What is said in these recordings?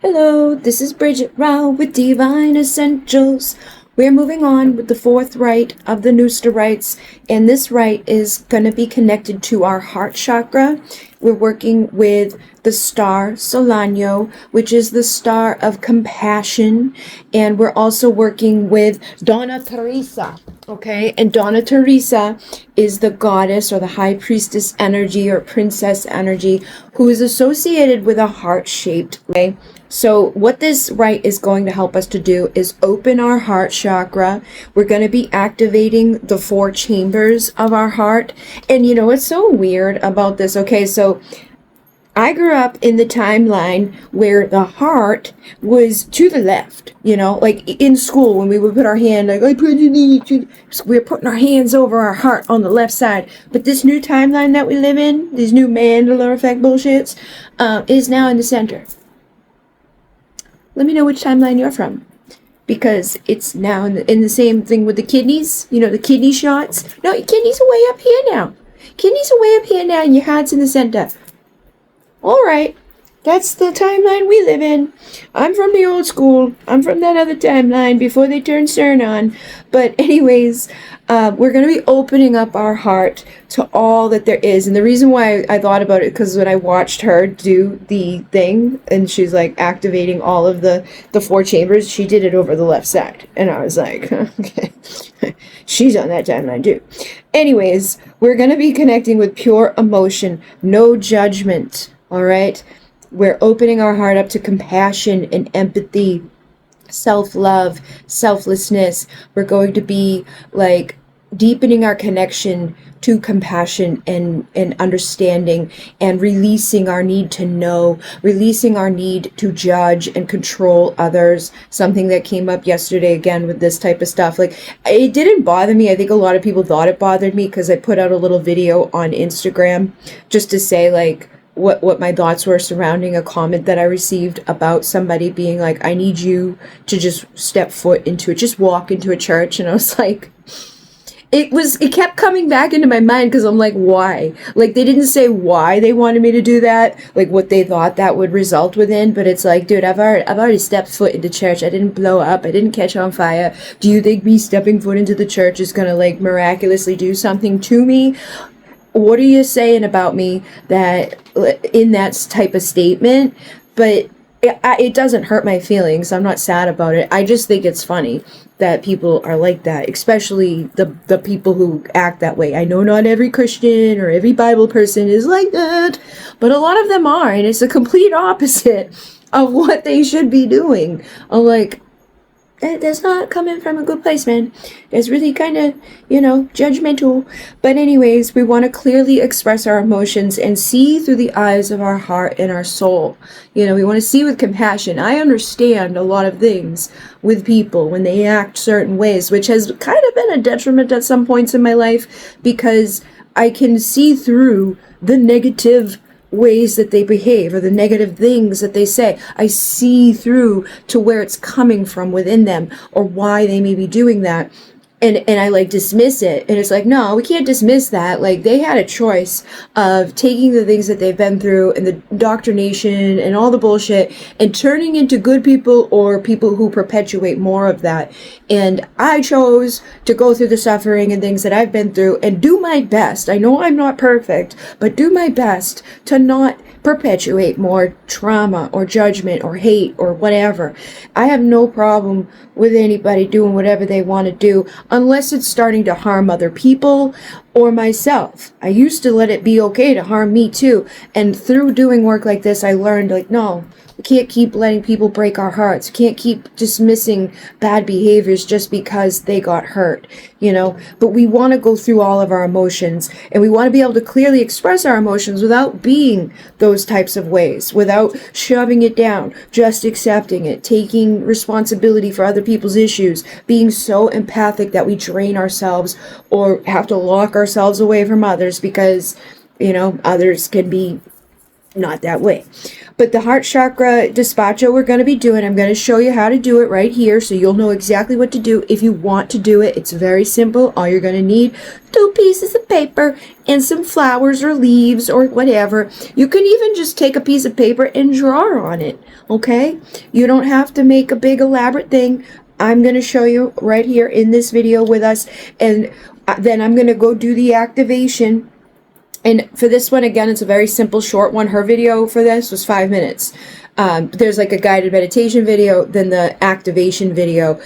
Hello, this is Bridget Rao with Divine Essentials. We're moving on with the fourth rite of the Nooster rites, and this rite is going to be connected to our heart chakra. We're working with the star Celeano, which is the star of compassion, and we're also working with Dona Teresa. Okay, and Dona Teresa is the goddess or the high priestess energy or princess energy who is associated with a heart-shaped way. So what this rite is going to help us to do is open our heart chakra. We're going to be activating the 4 chambers of our heart. And you know what's so weird about this? Okay, so I grew up in the timeline where the heart was to the left, like in school when we would put our hand, like, I put your knee to, so we're putting our hands over our heart on the left side. But this new timeline that we live in, these new Mandela effect bullshits, is now in the center. Let me know which timeline you're from, because it's now in the same thing with the kidneys, the kidney shots. No, your kidneys are way up here now. Kidneys are way up here now, and your heart's in the center. All right, that's the timeline we live in. I'm from the old school. I'm from that other timeline before they turned CERN on. But anyways, we're going to be opening up our heart to all that there is. And the reason why I thought about it, because when I watched her do the thing, and she's like activating all of the 4 chambers, she did it over the left side. And I was like, okay, she's on that timeline too. Anyways, we're going to be connecting with pure emotion, no judgment, all right? We're opening our heart up to compassion and empathy, self-love, selflessness. We're going to be like deepening our connection to compassion and understanding, and releasing our need to know, releasing our need to judge and control others. Something that came up yesterday again with this type of stuff. Like, it didn't bother me. I think a lot of people thought it bothered me because I put out a little video on Instagram just to say like what my thoughts were surrounding a comment that I received about somebody being like, I need you to just step foot into it, just walk into a church. And I was like, it kept coming back into my mind because I'm like, why? Like, they didn't say why they wanted me to do that, like what they thought that would result within, but it's like, dude, I've already stepped foot into church. I didn't blow up. I didn't catch on fire. Do you think me stepping foot into the church is gonna like miraculously do something to me? What are you saying about me that in that type of statement? But it doesn't hurt my feelings. I'm not sad about it. I just think it's funny that people are like that, especially the people who act that way. I know not every Christian or every Bible person is like that, but a lot of them are, and it's the complete opposite of what they should be doing. I'm like, that's not coming from a good place, man. It's really kind of, judgmental. But anyways, we want to clearly express our emotions and see through the eyes of our heart and our soul. We want to see with compassion. I understand a lot of things with people when they act certain ways, which has kind of been a detriment at some points in my life, because I can see through the negative ways that they behave or the negative things that they say. I see through to where it's coming from within them or why they may be doing that. And I like dismiss it. And it's like, no, we can't dismiss that. Like, they had a choice of taking the things that they've been through and the indoctrination and all the bullshit and turning into good people or people who perpetuate more of that. And I chose to go through the suffering and things that I've been through and do my best. I know I'm not perfect, but do my best to not perpetuate more trauma or judgment or hate or whatever. I have no problem with anybody doing whatever they want to do unless it's starting to harm other people or myself. I used to let it be okay to harm me too, and through doing work like this I learned, like, no, we can't keep letting people break our hearts. We can't keep dismissing bad behaviors just because they got hurt, but we want to go through all of our emotions, and we want to be able to clearly express our emotions without being those types of ways, without shoving it down, just accepting it, taking responsibility for other people's issues, being so empathic that we drain ourselves or have to lock ourselves away from others because, others can be not that way. But the heart chakra despacho we're going to be doing, I'm going to show you how to do it right here so you'll know exactly what to do if you want to do it. It's very simple. All you're going to need 2 pieces of paper and some flowers or leaves or whatever. You can even just take a piece of paper and draw on it, okay? You don't have to make a big elaborate thing. I'm going to show you right here in this video with us, and then I'm going to go do the activation. And for this one, again, it's a very simple, short one. Her video for this was 5 minutes. There's like a guided meditation video, then the activation video.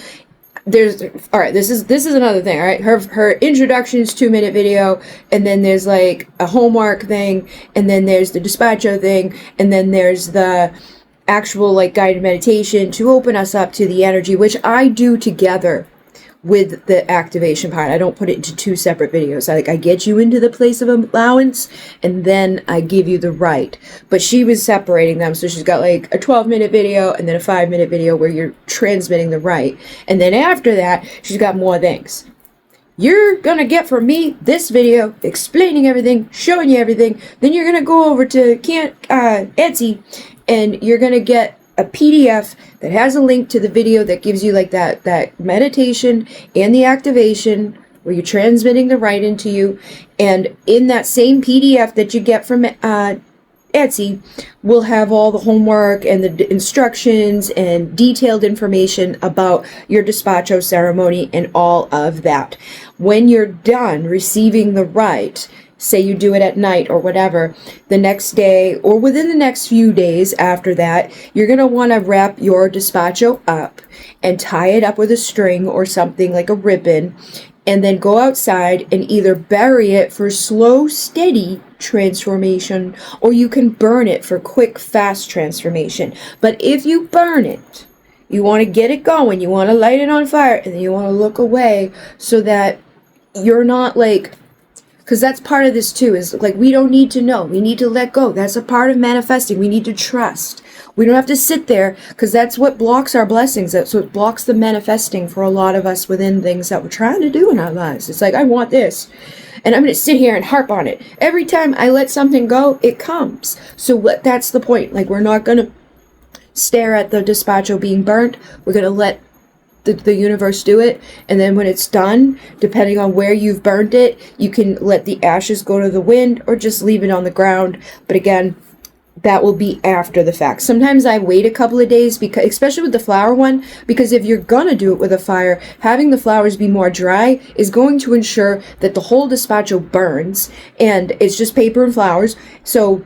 All right, this is another thing, all right? Her introduction is 2-minute video, and then there's like a homework thing, and then there's the despacho thing, and then there's the actual like guided meditation to open us up to the energy, which I do together with the activation part. I don't put it into 2 separate videos. I get you into the place of allowance, and then I give you the right. But she was separating them, so she's got like a 12-minute video and then a 5-minute video where you're transmitting the right. And then after that, she's got more things. You're gonna get from me this video explaining everything, showing you everything. Then you're gonna go over to Etsy, and you're gonna get a PDF that has a link to the video that gives you like that meditation and the activation where you're transmitting the right into you. And in that same PDF that you get from Etsy will have all the homework and the instructions and detailed information about your despacho ceremony and all of that. When you're done receiving the right, say you do it at night or whatever, the next day or within the next few days after that, you're going to want to wrap your despacho up and tie it up with a string or something like a ribbon, and then go outside and either bury it for slow, steady transformation, or you can burn it for quick, fast transformation. But if you burn it, you want to get it going, you want to light it on fire, and then you want to look away so that you're not like, because that's part of this too, is like, we don't need to know. We need to let go. That's a part of manifesting. We need to trust. We don't have to sit there, because that's what blocks our blessings. That's what blocks the manifesting for a lot of us within things that we're trying to do in our lives. It's like, I want this, and I'm going to sit here and harp on it. Every time I let something go, it comes. So that's the point. Like, we're not going to stare at the despacho being burnt. We're going to let the universe do it, and then when it's done, depending on where you've burned it, you can let the ashes go to the wind or just leave it on the ground. But again, that will be after the fact. Sometimes I wait a couple of days, because especially with the flower one, because if you're gonna do it with a fire, having the flowers be more dry is going to ensure that the whole despacho burns, and it's just paper and flowers. So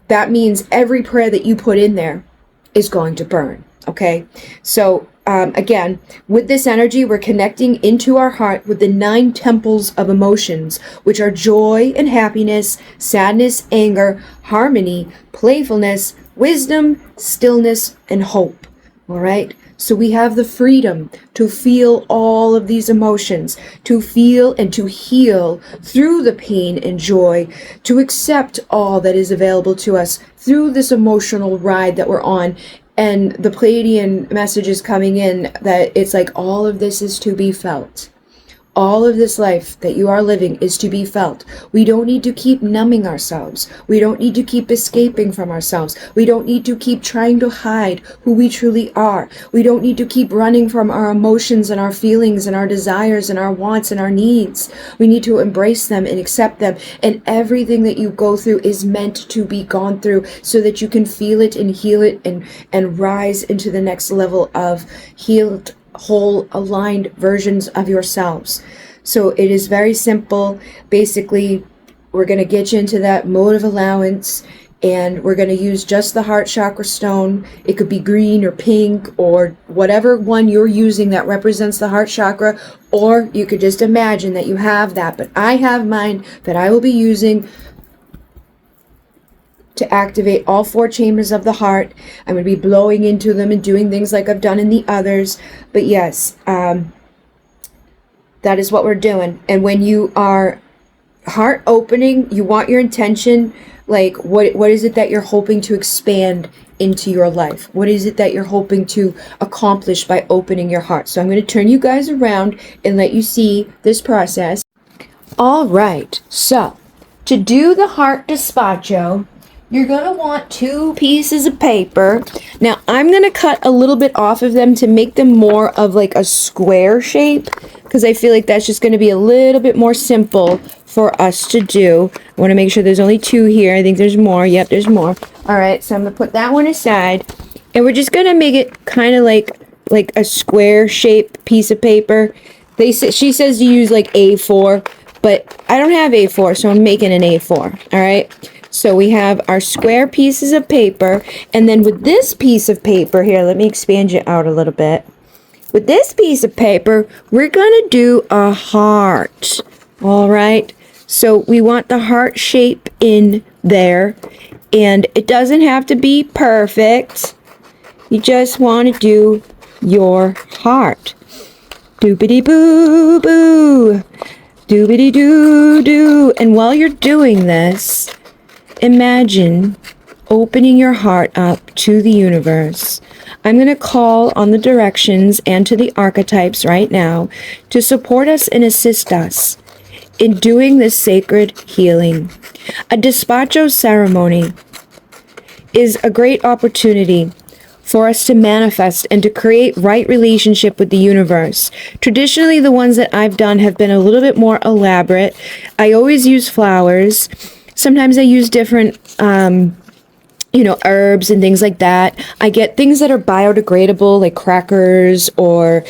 that means every prayer that you put in there is going to burn. Okay, so again, with this energy, we're connecting into our heart with the 9 temples of emotions, which are joy and happiness, sadness, anger, harmony, playfulness, wisdom, stillness, and hope. All right, so we have the freedom to feel all of these emotions, to feel and to heal through the pain and joy, to accept all that is available to us through this emotional ride that we're on. And the Pleiadian message is coming in that it's like, all of this is to be felt. All of this life that you are living is to be felt. We don't need to keep numbing ourselves. We don't need to keep escaping from ourselves. We don't need to keep trying to hide who we truly are. We don't need to keep running from our emotions and our feelings and our desires and our wants and our needs. We need to embrace them and accept them. And everything that you go through is meant to be gone through so that you can feel it and heal it and rise into the next level of healed, whole, aligned versions of yourselves. So it is very simple. Basically, we're going to get you into that mode of allowance, and we're going to use just the heart chakra stone. It could be green or pink or whatever one you're using that represents the heart chakra, or you could just imagine that you have that. But I have mine that I will be using to activate all 4 chambers of the heart. I'm going to be blowing into them and doing things like I've done in the others. But yes, that is what we're doing. And when you are heart opening, you want your intention, like what is it that you're hoping to expand into your life? What is it that you're hoping to accomplish by opening your heart? So I'm going to turn you guys around and let you see this process. All right, so to do the heart despacho, you're going to want 2 pieces of paper. Now, I'm going to cut a little bit off of them to make them more of like a square shape, because I feel like that's just going to be a little bit more simple for us to do. I want to make sure there's only 2 here. I think there's more. Yep, there's more. All right, so I'm going to put that one aside, and we're just going to make it kind of like a square shape piece of paper. She says to use like A4, but I don't have A4, so I'm making an A4. All right. So we have our square pieces of paper, and then with this piece of paper here, let me expand you out a little bit. With this piece of paper, we're going to do a heart. All right. So we want the heart shape in there, and it doesn't have to be perfect. You just want to do your heart. Doobity boo boo. Doobity doo doo. And while you're doing this, imagine opening your heart up to the universe. I'm going to call on the directions and to the archetypes right now to support us and assist us in doing this sacred healing. A despacho ceremony is a great opportunity for us to manifest and to create right relationship with the universe. Traditionally, the ones that I've done have been a little bit more elaborate. I always use flowers. Sometimes I use different, herbs and things like that. I get things that are biodegradable, like crackers, or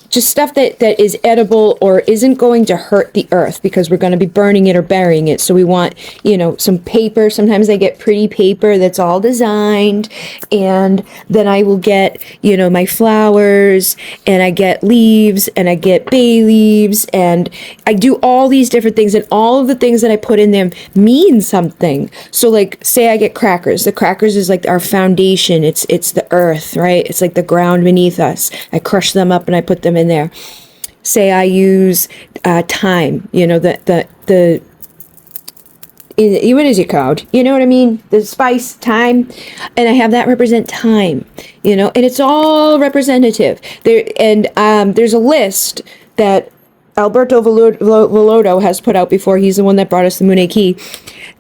just stuff that is edible or isn't going to hurt the earth, because we're going to be burning it or burying it. So we want, some paper. Sometimes I get pretty paper that's all designed, and then I will get, my flowers, and I get leaves, and I get bay leaves, and I do all these different things, and all of the things that I put in them mean something. So like, say I get crackers. The crackers is like our foundation. It's the earth, right? It's like the ground beneath us. I crush them up and I put them in there. Say I use thyme, what is it called? You know what I mean? The spice thyme, and I have that represent time, and it's all representative there. And there's a list that Alberto Velodo has put out before. He's the one that brought us the Munay key.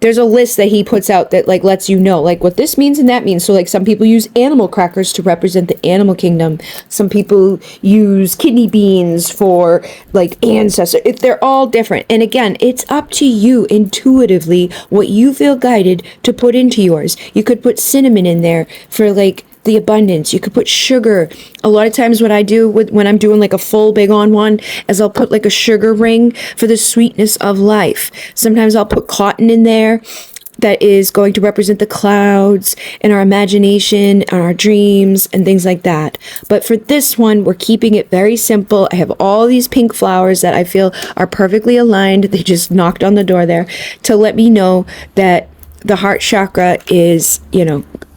There's a list that he puts out that like lets you know like what this means and that means. So like some people use animal crackers to represent the animal kingdom. Some people use kidney beans for like ancestors. They're all different. And again, it's up to you intuitively what you feel guided to put into yours. You could put cinnamon in there for like the abundance. You could put sugar. A lot of times what I do when I'm doing like a full big on one is I'll put like a sugar ring for the sweetness of life. Sometimes I'll put cotton in there that is going to represent the clouds and our imagination and our dreams and things like that. But for this one, we're keeping it very simple. I have all these pink flowers that I feel are perfectly aligned. They just knocked on the door there to let me know that the heart chakra is,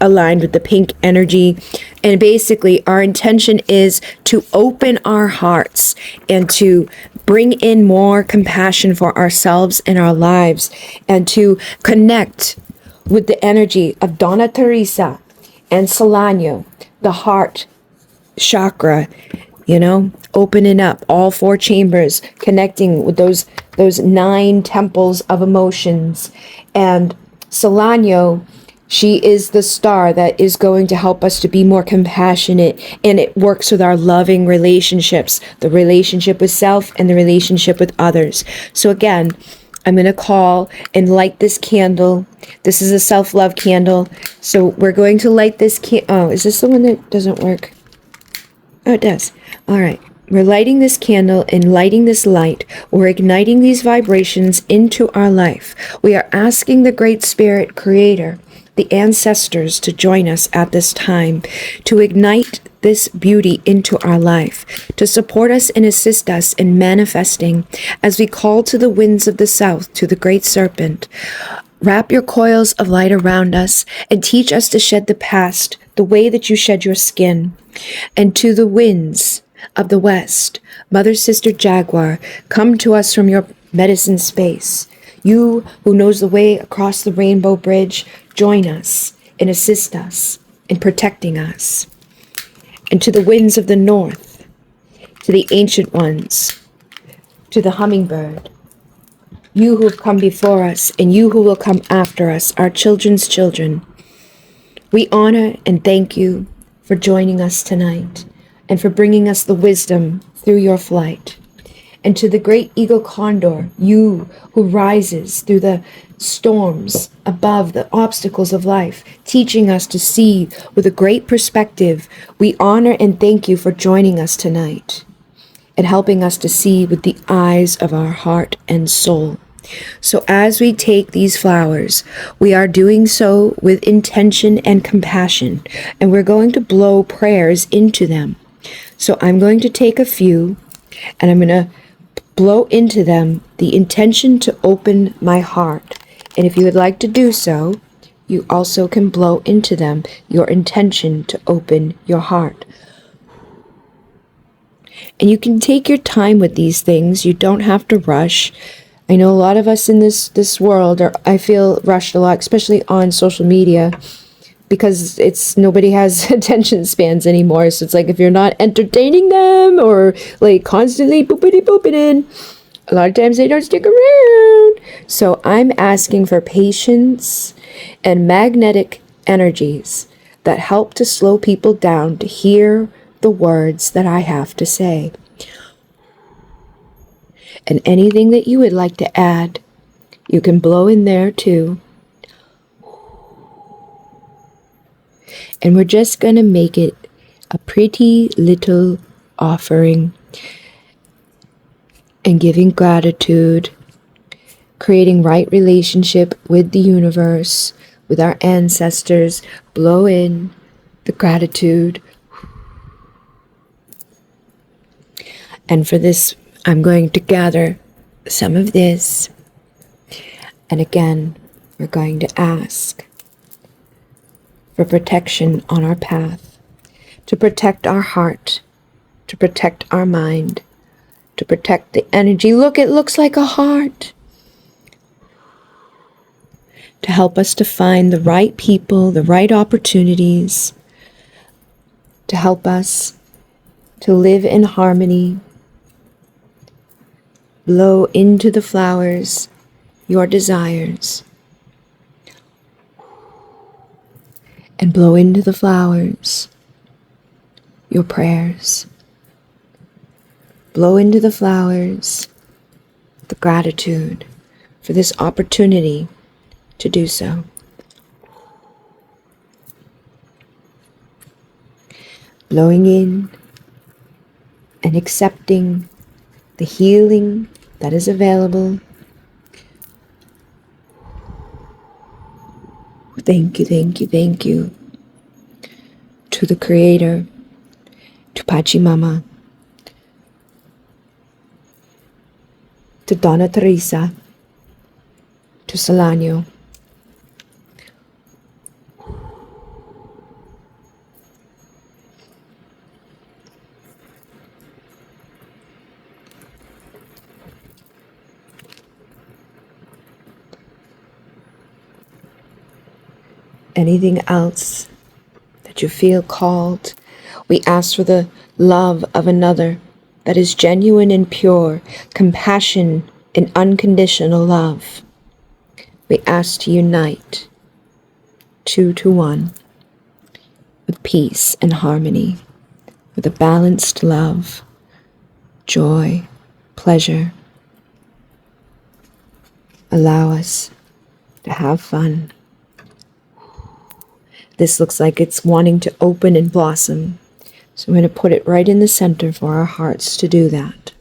aligned with the pink energy. And basically our intention is to open our hearts and to bring in more compassion for ourselves and our lives, and to connect with the energy of Dona Teresa and Celeano, the heart chakra, opening up all 4 chambers, connecting with those 9 temples of emotions. And Celeano, she is the star that is going to help us to be more compassionate, and it works with our loving relationships, the relationship with self and the relationship with others. So again, I'm going to call and light this candle. This is a self-love candle. So we're going to light this oh, is this the one that doesn't work? Oh, it does. All right. We're lighting this candle and lighting this light. We're igniting these vibrations into our life. We are asking the Great Spirit Creator, the ancestors, to join us at this time, to ignite this beauty into our life, to support us and assist us in manifesting as we call to the winds of the south, to the Great Serpent. Wrap your coils of light around us and teach us to shed the past the way that you shed your skin. And to the winds of the west, Mother, Sister, Jaguar, come to us from your medicine space. You who knows the way across the rainbow bridge, join us and assist us in protecting us. And to the winds of the north, to the ancient ones, to the hummingbird, you who have come before us, and you who will come after us, our children's children. We honor and thank you for joining us tonight and for bringing us the wisdom through your flight. And to the great eagle condor, you who rises through the storms above the obstacles of life, teaching us to see with a great perspective, we honor and thank you for joining us tonight and helping us to see with the eyes of our heart and soul. So as we take these flowers, we are doing so with intention and compassion, and we're going to blow prayers into them. So I'm going to take a few, and I'm going to blow into them the intention to open my heart. And if you would like to do so, you also can blow into them your intention to open your heart. And you can take your time with these things. You don't have to rush. I know a lot of us in this world I feel rushed a lot, especially on social media, because nobody has attention spans anymore. So it's like if you're not entertaining them or like constantly boopity in, a lot of times they don't stick around. So I'm asking for patience and magnetic energies that help to slow people down to hear the words that I have to say. And anything that you would like to add, you can blow in there too. And we're just going to make it a pretty little offering and giving gratitude, creating right relationship with the universe, with our ancestors. Blow in the gratitude. And for this, I'm going to gather some of this. And again, we're going to ask for protection on our path, to protect our heart, to protect our mind, to protect the energy. Look, it looks like a heart. To help us to find the right people, the right opportunities, to help us to live in harmony. Blow into the flowers your desires. And blow into the flowers your prayers. Blow into the flowers the gratitude for this opportunity to do so. Blowing in and accepting the healing that is available. Thank you, thank you, thank you to the Creator, to Pachamama, to Dona Teresa, to Celeano. Anything else that you feel called, we ask for the love of another that is genuine and pure, compassion and unconditional love. We ask to unite 2 to 1 with peace and harmony, with a balanced love, joy, pleasure. Allow us to have fun. This looks like it's wanting to open and blossom. So I'm going to put it right in the center for our hearts to do that.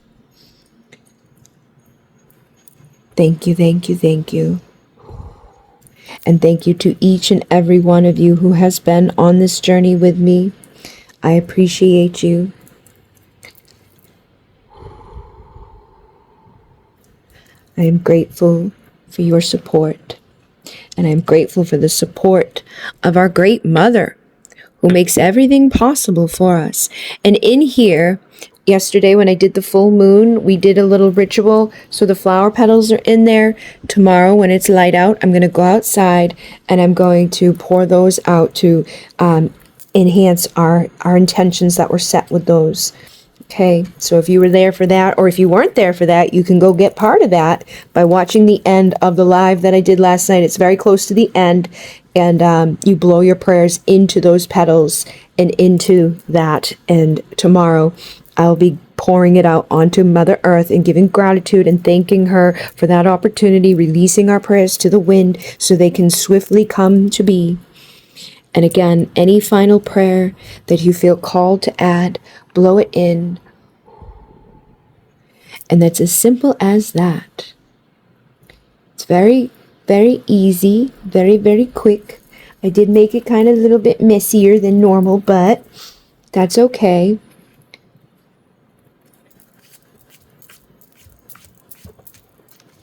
Thank you, thank you, thank you. And thank you to each and every one of you who has been on this journey with me. I appreciate you. I am grateful for your support. And I'm grateful for the support of our great mother who makes everything possible for us. And in here, yesterday when I did the full moon, we did a little ritual. So the flower petals are in there. Tomorrow when it's light out, I'm going to go outside and I'm going to pour those out to enhance our intentions that were set with those Okay, so if you were there for that, or if you weren't there for that, you can go get part of that by watching the end of the live that I did last night. It's very close to the end, and you blow your prayers into those petals and into that. And tomorrow, I'll be pouring it out onto Mother Earth and giving gratitude and thanking her for that opportunity, releasing our prayers to the wind so they can swiftly come to be. And again, any final prayer that you feel called to add, blow it in. And that's as simple as that. It's very, very easy, very, very quick. I did make it kind of a little bit messier than normal, but that's okay.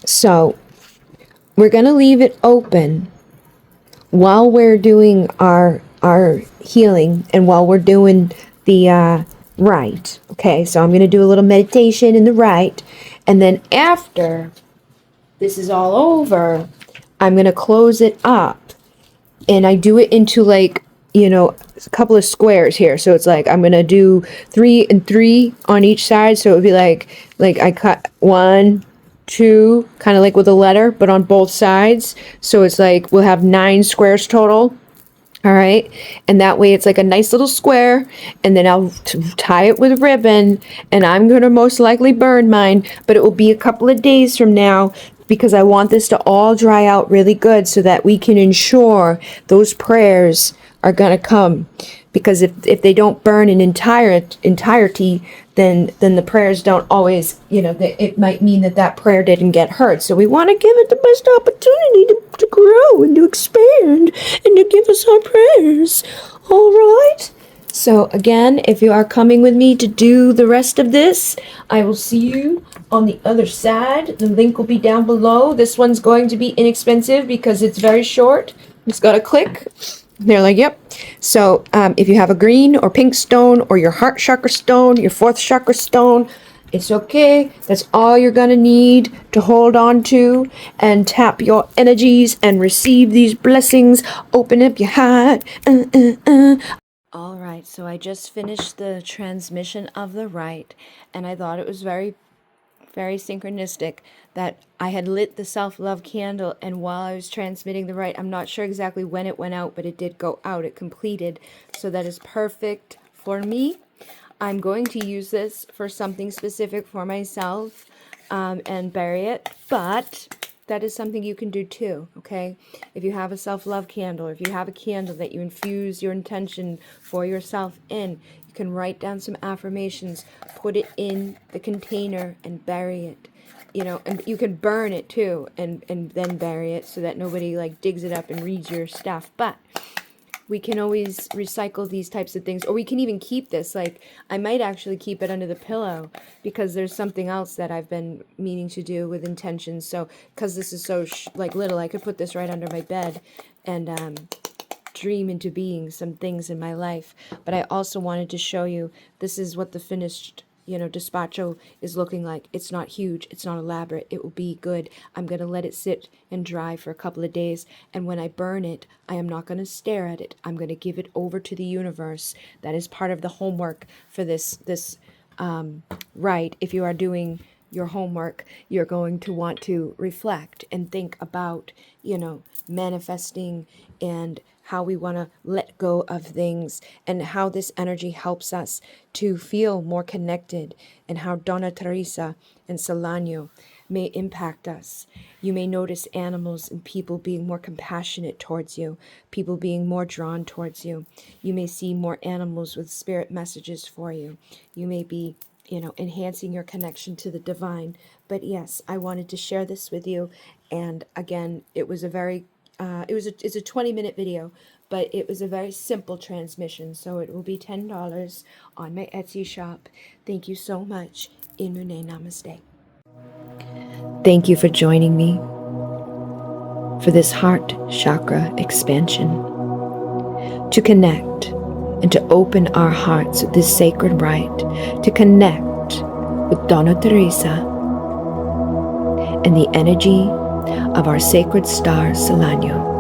So, we're going to leave it open while we're doing our healing and while we're doing the Rite. Okay, so I'm going to do a little meditation in the Rite, and then after this is all over, I'm going to close it up, and I do it into like, you know, a couple of squares here. So it's like I'm going to do 3 and 3 on each side. So it would be like I cut 1, 2, kind of like with a letter, but on both sides. So it's like we'll have 9 squares total. All right. And that way it's like a nice little square. And then I'll tie it with a ribbon. And I'm going to most likely burn mine. But it will be a couple of days from now, because I want this to all dry out really good so that we can ensure those prayers are going to come. Because if they don't burn in entirety, then the prayers don't always, you know, it might mean that prayer didn't get heard. So we want to give it the best opportunity to grow and to expand and to give us our prayers. All right? So again, if you are coming with me to do the rest of this, I will see you on the other side. The link will be down below. This one's going to be inexpensive because it's very short. Just got to click. They're like, yep. So if you have a green or pink stone or your heart chakra stone, your 4th chakra stone, it's okay. That's all you're going to need to hold on to and tap your energies and receive these blessings. Open up your heart. All right. So I just finished the transmission of the Rite, and I thought it was very synchronistic that I had lit the self-love candle, and while I was transmitting the Rite, I'm not sure exactly when it went out, but it did go out. It completed. So that is perfect for me. I'm going to use this for something specific for myself and bury it, but that is something you can do too, okay? If you have a self-love candle, if you have a candle that you infuse your intention for yourself in, you can write down some affirmations, put it in the container and bury it. You know, and you can burn it too and then bury it so that nobody like digs it up and reads your stuff. But we can always recycle these types of things, or we can even keep this. Like, I might actually keep it under the pillow because there's something else that I've been meaning to do with intentions. So, because this is so little, I could put this right under my bed and dream into being some things in my life. But I also wanted to show you, this is what the finished, you know, despacho is looking like. It's not huge. It's not elaborate. It will be good. I'm going to let it sit and dry for a couple of days. And when I burn it, I am not going to stare at it. I'm going to give it over to the universe. That is part of the homework for this Rite. If you are doing your homework, you're going to want to reflect and think about, you know, manifesting and how we want to let go of things and how this energy helps us to feel more connected, and how Dona Teresa and Celeano may impact us. You may notice animals and people being more compassionate towards you, people being more drawn towards you. You may see more animals with spirit messages for you. You may be, you know, enhancing your connection to the divine. But yes, I wanted to share this with you. And again, it was a very it's a 20-minute video, but it was a very simple transmission, so it will be $10 on my Etsy shop. Thank you so much. In Munay, namaste. Thank you for joining me for this heart chakra expansion, to connect and to open our hearts with this sacred Rite, to connect with Dona Teresa and the energy of our sacred star, Celeano.